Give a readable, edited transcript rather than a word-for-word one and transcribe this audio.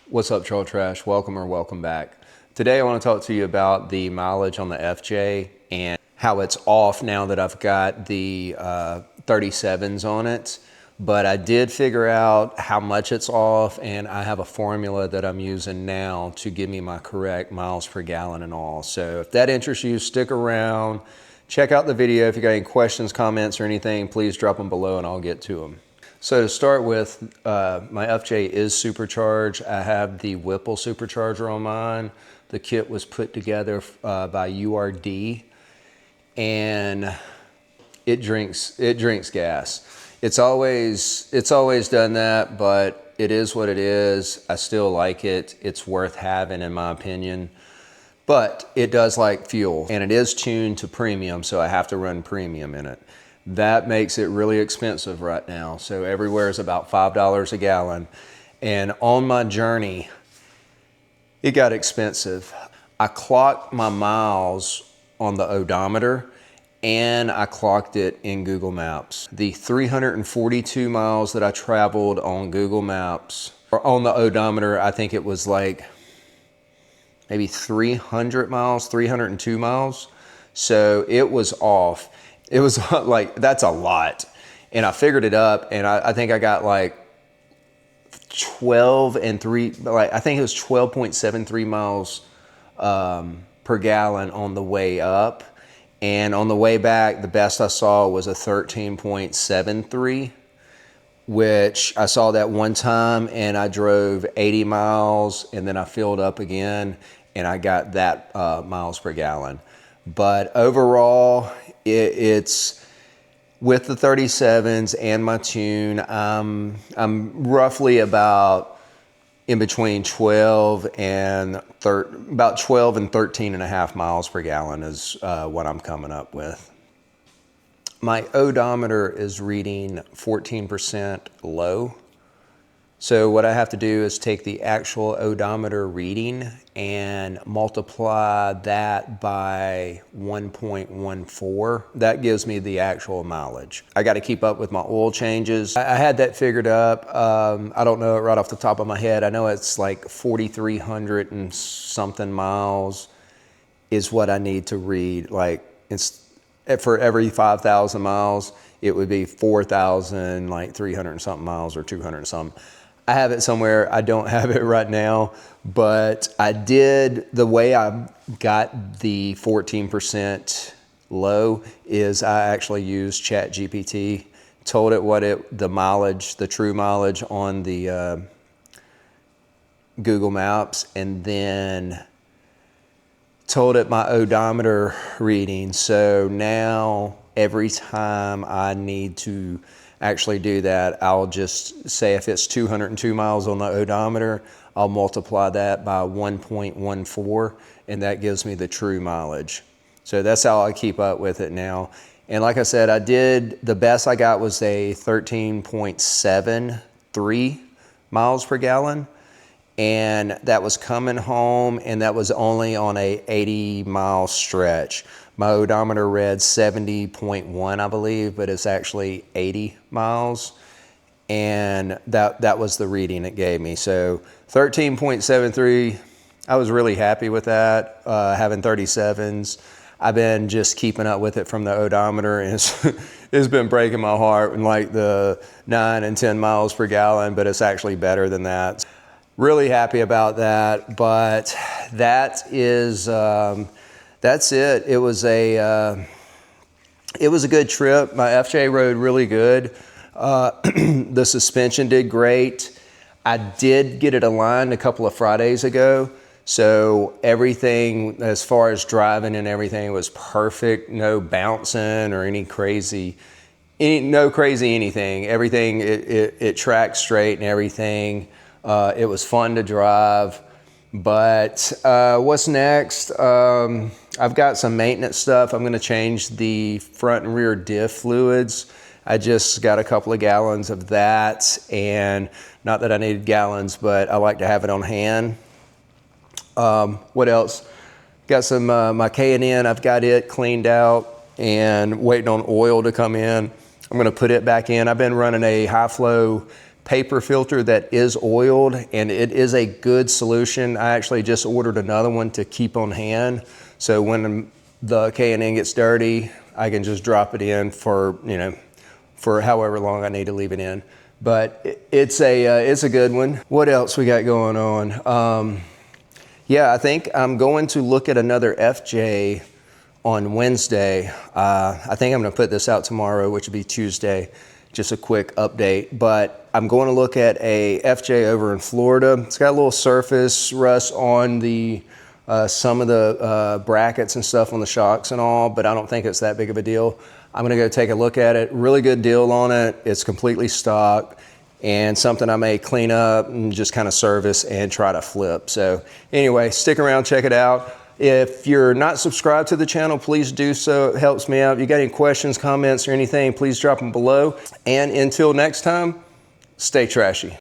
What's up, TTTrash? Welcome or welcome back. Today I want to talk to you about the mileage on the FJ and how it's off now that I've got the 37s on it. But I did figure out how much it's off, and I have a formula that I'm using now to give me my correct miles per gallon and all. So if that interests you, stick around. Check out the video. If you got any questions, comments, or anything, please drop them below and I'll get to them. So to start with, my FJ is supercharged. I have the Whipple supercharger on mine. The kit was put together by URD, and it drinks gas. It's always done that, but it is what it is. I still like it. It's worth having, in my opinion. But it does like fuel, and it is tuned to premium, so I have to run premium in it. That makes it really expensive right now. So everywhere is about $5 a gallon. And on my journey, it got expensive. I clocked my miles on the odometer, and I clocked it in Google Maps. The 342 miles that I traveled on Google Maps, or on the odometer, I think it was like maybe 300 miles, 302 miles. So it was off. It was like, that's a lot. And I figured it up, and I think I got like 12 and 3, like I think it was 12.73 miles per gallon on the way up. And on the way back, the best I saw was a 13.73, which I saw that one time, and I drove 80 miles and then I filled up again and I got that miles per gallon. But overall, it's with the 37s and my tune, I'm roughly about in between 12 and 13 and a half miles per gallon is what I'm coming up with. My odometer is reading 14% low. So what I have to do is take the actual odometer reading and multiply that by 1.14. That gives me the actual mileage. I got to keep up with my oil changes. I had that figured up. I don't know it right off the top of my head. I know it's like 4,300 and something miles is what I need to read. Like for every 5,000 miles, it would be 4,000, like 300 and something miles or 200 and something. I have it somewhere. I don't have it right now, but I did, the way I got the 14% low is I actually used ChatGPT, told it what the mileage, the true mileage on the Google Maps, and then told it my odometer reading. So now every time I need to actually do that, I'll just say if it's 202 miles on the odometer, I'll multiply that by 1.14, and that gives me the true mileage. So that's how I keep up with it now. And like I said, the best I got was a 13.73 miles per gallon. And that was coming home, and that was only on a 80-mile stretch. My odometer read 70.1, I believe, but it's actually 80 miles. And that was the reading it gave me. So 13.73, I was really happy with that, having 37s. I've been just keeping up with it from the odometer, and it's been breaking my heart in like the 9 and 10 miles per gallon, but it's actually better than that. Really happy about that, but that's it. It was a good trip. My FJ rode really good. The suspension did great. I did get it aligned a couple of Fridays ago, so everything as far as driving and everything was perfect. No bouncing or no crazy anything. Everything it tracked straight and everything. It was fun to drive, but what's next? I've got some maintenance stuff. I'm going to change the front and rear diff fluids. I just got a couple of gallons of that, and not that I needed gallons, but I like to have it on hand. What else? Got some my K&N. I've got it cleaned out and waiting on oil to come in. I'm going to put it back in. I've been running a high flow paper filter that is oiled, and it is a good solution. I actually just ordered another one to keep on hand. So when the K&N gets dirty, I can just drop it in for, you know, for however long I need to leave it in. But it's a good one. What else we got going on? Yeah, I think I'm going to look at another FJ on Wednesday. I think I'm gonna put this out tomorrow, which would be Tuesday. Just a quick update, but I'm going to look at a FJ over in Florida. It's got a little surface rust on the some of the brackets and stuff on the shocks and all, but I don't think it's that big of a deal. I'm gonna go take a look at it. Really good deal on it. It's completely stock and something I may clean up and just kind of service and try to flip. So anyway, stick around, check it out. If you're not subscribed to the channel, please do so. It helps me out. If you got any questions, comments, or anything, please drop them below. And until next time, stay trashy.